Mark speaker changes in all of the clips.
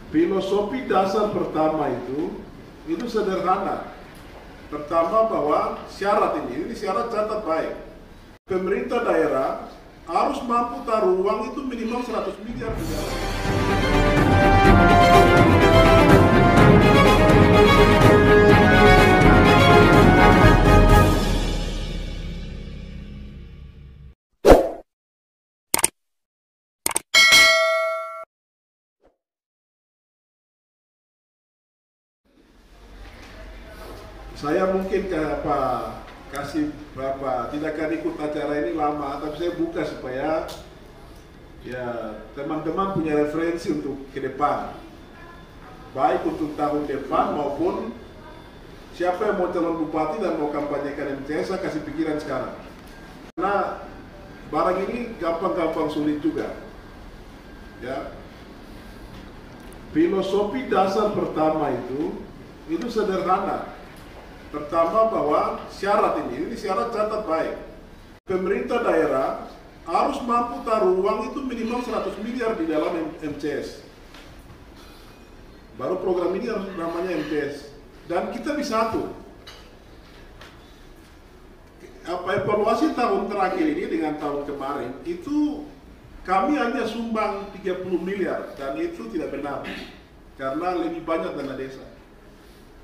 Speaker 1: Filosofi dasar pertama itu sederhana. Pertama bahwa syarat ini syarat catat baik. Pemerintah daerah harus mampu taruh uang itu minimal 100 miliar di dalam. Saya mungkin kasih berapa, tidak akan ikut acara ini lama, tapi saya buka supaya ya teman-teman punya referensi untuk ke depan, baik untuk tahun depan maupun siapa yang mau calon bupati dan mau kampanyekan MTS, saya kasih pikiran sekarang. Karena barang ini gampang-gampang sulit juga. Ya. Filosofi dasar pertama itu sederhana. Pertama bahwa syarat ini syarat catat baik. Pemerintah daerah harus mampu taruh uang itu minimal 100 miliar di dalam MCS. Baru program ini harus namanya MCS. Dan kita bisa atur. Evaluasi tahun terakhir ini dengan tahun kemarin, itu kami hanya sumbang 30 miliar dan itu tidak benar. Karena lebih banyak dana desa.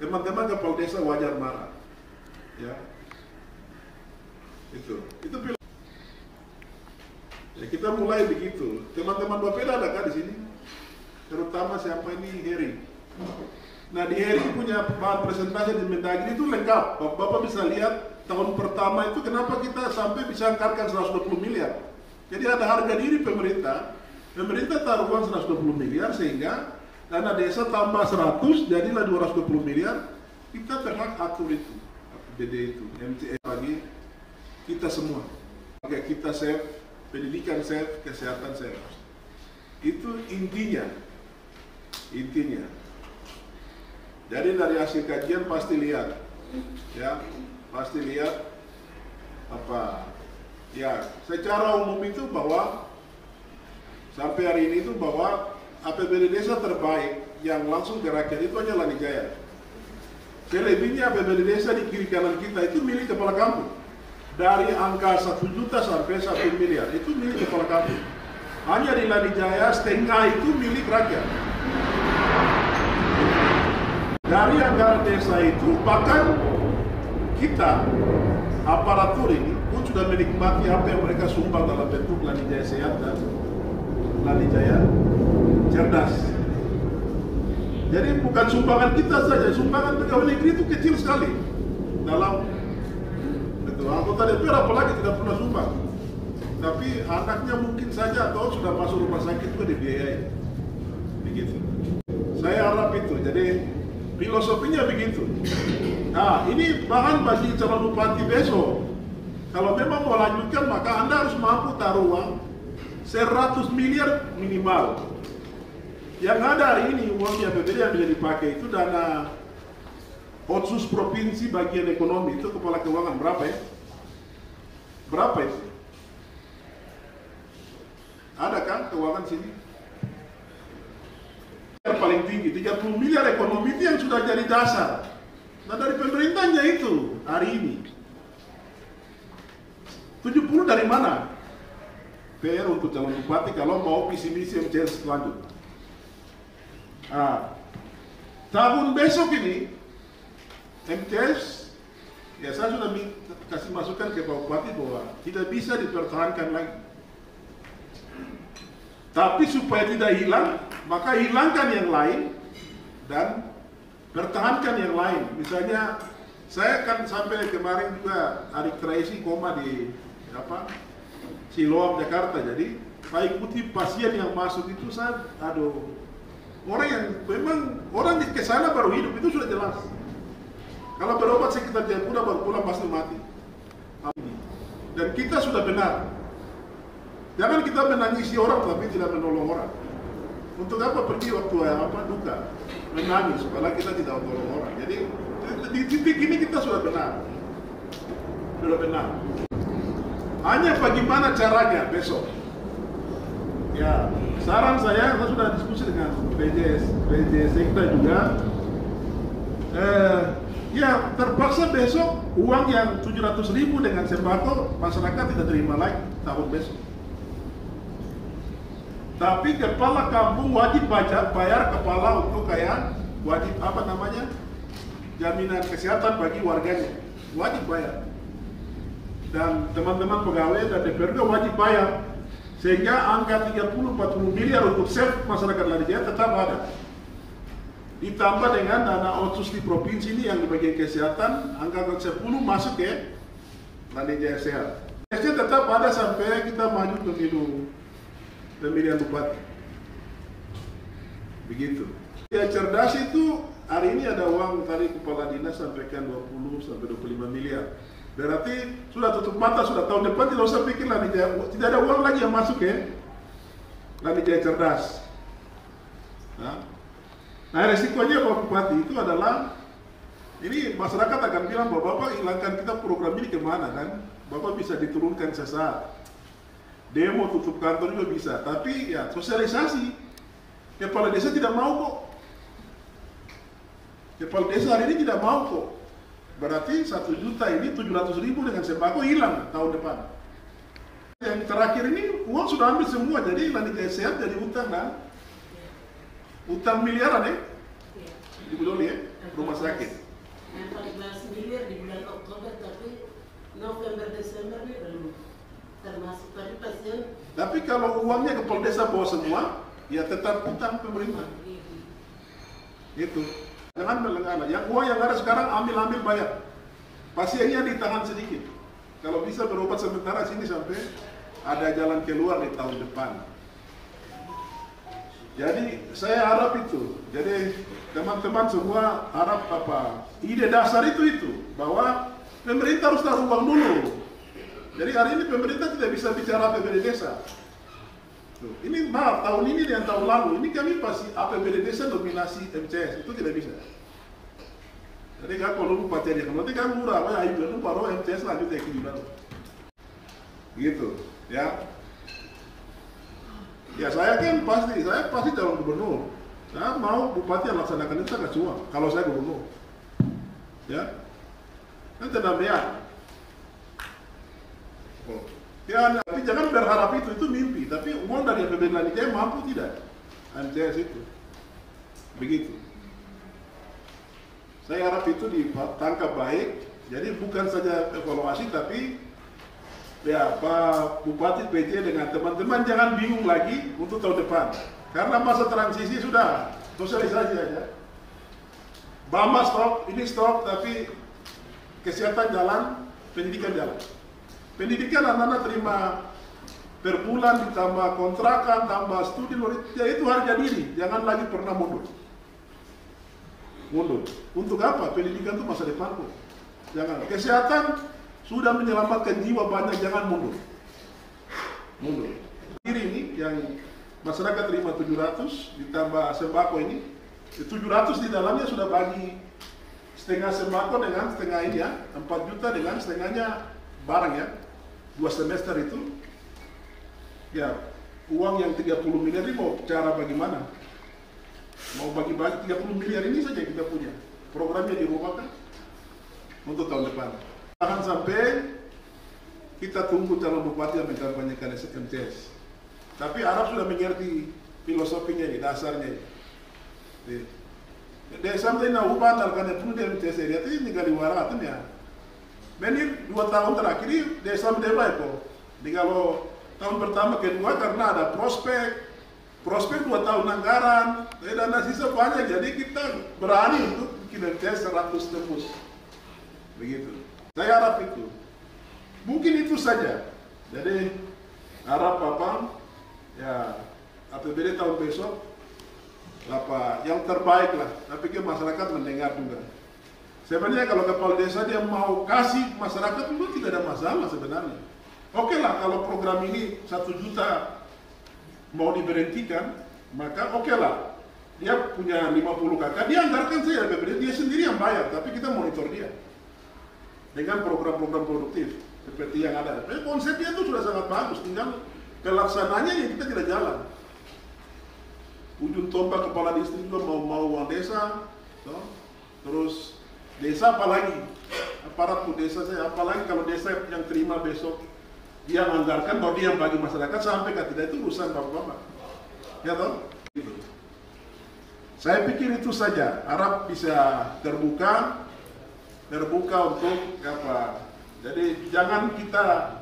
Speaker 1: Teman-teman kepala desa wajar marah, ya. Itu ya, kita mulai begitu. Teman-teman Bapeda ada kan di sini? Terutama siapa ini Heri. Nah di Heri punya bahan presentasi di Mendagri itu lengkap. Bapak bisa lihat tahun pertama itu kenapa kita sampai bisa angkatkan 120 miliar. Jadi ada harga diri pemerintah. Pemerintah taruh uang 120 miliar sehingga dana desa tambah 100, jadilah 220 miliar, kita berhak atur itu, APBD itu, MTS bagi kita semua. Agar kita save, pendidikan save, kesehatan save. Itu intinya. Jadi dari hasil kajian pasti lihat, ya, pasti lihat apa, ya, secara umum itu bahwa sampai hari ini itu bahwa APBD desa terbaik yang langsung ke rakyat itu hanya Lanijaya. Selebihnya APBD desa di kiri kanan kita itu milik kepala kampung. Dari angka 1 juta sampai 1 miliar itu milik kepala kampung. Hanya di Lanijaya setengah itu milik rakyat. Dari anggaran desa itu bahkan kita aparatur ini pun sudah menikmati apa yang mereka sumbang dalam bentuk Lanijaya Sehat dan Lanijaya Cerdas. Jadi bukan sumbangan kita saja, sumbangan pegawai negeri itu kecil sekali. Dalam betul, anggota DPR apalagi tidak pernah sumbang. Tapi anaknya mungkin saja atau sudah masuk rumah sakit juga dibiayai. Begitu. Saya harap itu. Jadi filosofinya begitu. Nah, ini bahan bagi calon bupati besok. Kalau memang mau lanjutkan maka Anda harus mampu taruh uang 100 miliar minimal. Yang ada hari ini uangnya APBD yang bisa dipakai itu dana otsus provinsi bagian ekonomi itu kepala keuangan berapa ya? Berapa itu? Ada kan keuangan sini? Yang paling tinggi 30 miliar ekonomi itu yang sudah jadi dasar. Nah dari pemerintahnya itu hari ini 70 dari mana? PR untuk calon bupati kalau mau visi misi MCS lanjut. Nah, tahun besok ini MCS, ya saya sudah kasih masukan ke Pak Bupati bahwa tidak bisa dipertahankan lagi. Tapi supaya tidak hilang, maka hilangkan yang lain dan pertahankan yang lain. Misalnya, saya kan sampai kemarin juga adik Tracy koma di Siloam Jakarta. Jadi saya ikuti pasien yang masuk itu saya, orang yang memang orang di kesana baru hidup itu sudah jelas. Kalau berobat sekitar jam udah baru pulang pasti mati. Dan kita sudah benar. Jangan kita menangisi orang tapi tidak menolong orang. Untuk apa pergi waktu duka menangis supaya kita tidak menolong orang. Jadi di titik ini kita sudah benar. Sudah benar. Hanya bagaimana caranya besok. Ya, saran saya sudah diskusi dengan PJ Sekda juga. Ya terpaksa besok uang yang 700.000 dengan sembako masyarakat tidak terima lagi tahun besok. Tapi kepala kampung wajib bayar kepala untuk kayak wajib jaminan kesehatan bagi warganya, wajib bayar. Dan teman-teman pegawai dan DPRD wajib bayar, sehingga angka 30-40 miliar untuk save masyarakat Lani Jaya tetap ada. Ditambah dengan dana otsus di provinsi ini yang di bagian kesehatan, angka 10 masuk ke Lani Jaya Sehat. Tesnya tetap ada sampai kita maju pemilihan bupati. Begitu. Ya cerdas itu, hari ini ada uang tadi kepala dinas sampaikan 20-25 miliar. Berarti sudah tutup mata, sudah tahun depan tidak usah pikir Lani Jaya, tidak ada uang lagi yang masuk ya Lani Jaya cerdas. Nah resikonya Pak Bupati itu adalah, ini masyarakat akan bilang bahwa Bapak hilangkan kita program ini kemana kan? Bapak bisa diturunkan sesaat, demo tutup kantor juga bisa, tapi ya sosialisasi. Kepala desa tidak mau kok. Kepala desa hari ini tidak mau kok. Berarti 1 juta ini 700.000 dengan sembako hilang tahun depan. Yang terakhir ini uang sudah ambil semua, jadi Lani Jaya Sehat jadi utang kan? Utang miliaran ya? Di Budoli ya? Rumah sakit.
Speaker 2: Yang 14 miliar di bulan Oktober, tapi November Desember ini belum termasuk tadi pasien.
Speaker 1: Tapi kalau uangnya kepala desa bawa semua, ya tetap utang pemerintah. Itu. Jangan melengah. Yang uang yang ada sekarang ambil bayar. Pasiennya di tangan sedikit. Kalau bisa berobat sementara sini sampai ada jalan keluar di tahun depan. Jadi saya harap itu. Jadi teman-teman semua harap ide dasar itu bahwa pemerintah harus taruh uang dulu. Jadi hari ini pemerintah tidak bisa bicara APBD desa. Tuh, ini maaf, tahun ini dan tahun lalu, ini kami pasti APBD desa dominasi MCS, itu tidak bisa. Jadi kalau bupati aja, nanti kan murah, ayo dulu baru MCS lanjut ya ke dulu. Gitu, ya. Ya saya pasti calon gubernur. Saya mau bupati yang laksanakan itu saya kasih uang, kalau saya gubernur. Ya, kan tidak biar. Ya, tapi jangan berharap itu mimpi. Tapi uang dari APBD Lani Jaya mampu tidak? MCS itu, begitu. Saya harap itu ditangkap baik. Jadi bukan saja evaluasi, tapi ya Pak Bupati PJ dengan teman-teman jangan bingung lagi untuk tahun depan. Karena masa transisi sudah, sosialisasi aja. Bama stop, ini stop, tapi kesehatan jalan, pendidikan jalan. Pendidikan anak-anak terima per bulan, ditambah kontrakan, tambah studi, ya itu harga diri, jangan lagi pernah mundur. Untuk apa? Pendidikan itu masa depan kok. Jangan. Kesehatan sudah menyelamatkan jiwa banyak, jangan mundur. Kiri ini yang masyarakat terima 700 ditambah sembako ini, 700 di dalamnya sudah bagi setengah sembako dengan setengah ini ya, 4 juta dengan setengahnya barang ya. 2 semester itu ya uang yang 30 miliar ini mau cara bagaimana? Mau bagi-bagi 30 miliar ini saja kita punya. Programnya di rumah kan untuk tahun depan. Jangan sampai kita tunggu calon bupati yang mengkampanyekan MCS. Tapi Arab sudah mengerti filosofinya ini, dasarnya ini. Dia sampai nak ubah karena itu dia MCS dia itu tinggal di waratun ya. Ini 2 tahun terakhir ini desa mendebai kok. Jadi kalau tahun pertama kedua karena ada prospek 2 tahun anggaran, dana sisa banyak, jadi kita berani untuk bikin MCS 100 tembus. Begitu. Saya harap itu. Mungkin itu saja. Jadi harap ya APBD tahun besok yang terbaik lah. Tapi ke masyarakat mendengar juga. Sebenarnya kalau kepala desa dia mau kasih masyarakat itu tidak ada masalah sebenarnya. Oke lah kalau program ini 1 juta mau diberhentikan, maka oke lah. Dia punya 50 kakak, dia anggarkan saja APBD, dia sendiri yang bayar, tapi kita monitor dia. Dengan program-program produktif seperti yang ada. Konsepnya itu sudah sangat bagus, tinggal pelaksananya yang kita tidak jalan. ujung tombak kepala distrik juga mau uang desa, toh. Terus desa apalagi, aparatur desa saya, apalagi kalau desa yang terima besok dia anggarkan, baru dia yang bagi masyarakat sampai ke tidak, itu urusan bapak-bapak, ya toh. Gitu. Saya pikir itu saja, harap bisa terbuka untuk apa. Jadi jangan kita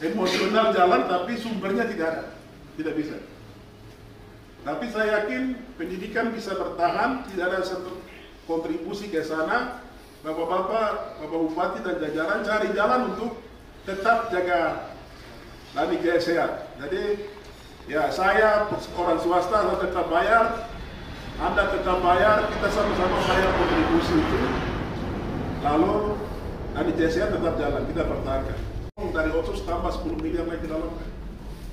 Speaker 1: emosional jalan tapi sumbernya tidak ada, tidak bisa. Tapi saya yakin pendidikan bisa bertahan, tidak ada satu kontribusi ke sana. Bapak-bapak, Bapak Bupati dan jajaran cari jalan untuk tetap jaga Lani Jaya sehat. Jadi ya saya orang swasta harus tetap bayar, Anda tetap bayar, kita sama-sama bayar kontribusi itu. Lalu Lani Jaya sehat tetap jalan, kita pertahankan. Dari otsus tambah 10 miliar lagi dalam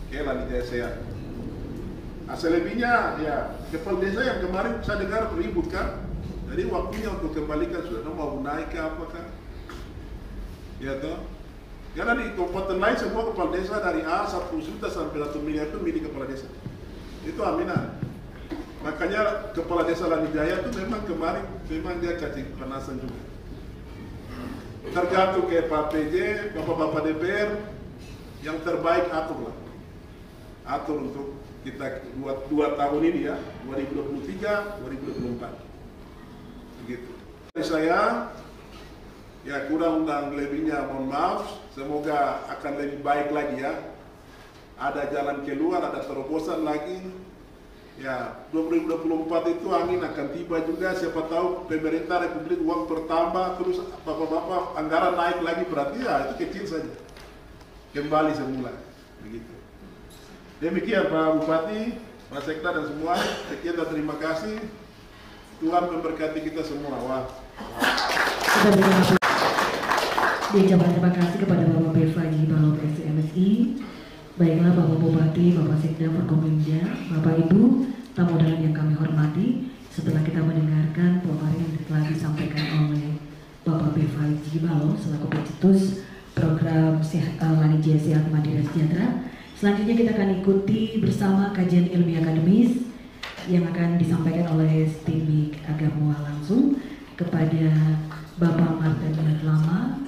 Speaker 1: Lani Jaya sehat. Nah, selebihnya ya kepala desa yang kemarin saya dengar ribut kan, jadi waktunya untuk kembalikan sudah mau naik ke apakah, ya toh? Karena di kabupaten lain semua kepala desa dari A 1 juta sampai 1 miliar itu milik kepala desa, itu aminan. Makanya kepala desa Lani Jaya itu memang kemarin memang dia cacing panasan juga. Tergantung ke Pak PJ, bapak-bapak DPR, yang terbaik atur untuk kita buat 2 tahun ini ya, 2023, 2024. Begitu. Saya ya kurang dan lebihnya mohon maaf, semoga akan lebih baik lagi ya. Ada jalan keluar, ada terobosan lagi. Ya, 2024 itu angin akan tiba juga, siapa tahu pemerintah Republik uang bertambah, terus bapak-bapak anggaran naik lagi, berarti ya itu kecil saja. Kembali semula, begitu. Demikian Pak Bupati, Pak Sekda dan semua, sekian dan terima kasih. Tuhan memberkati kita semua. Wah.
Speaker 3: Diucapkan terima kasih kepada Bapak Beva Jibalo PSMSI. Baiklah Bapak Bupati, Bapak Sekda, Forkominda, Bapak Ibu, tamu undangan yang kami hormati. Setelah kita mendengarkan pemaparan yang telah disampaikan oleh Bapak Beva Jibalo selaku pencetus program Lani Jaya Sehat Mandiri Sejahtera. Selanjutnya kita akan ikuti bersama kajian ilmiah akademis yang akan disampaikan oleh Stibik Agamoa langsung kepada Bapak Martin Lama.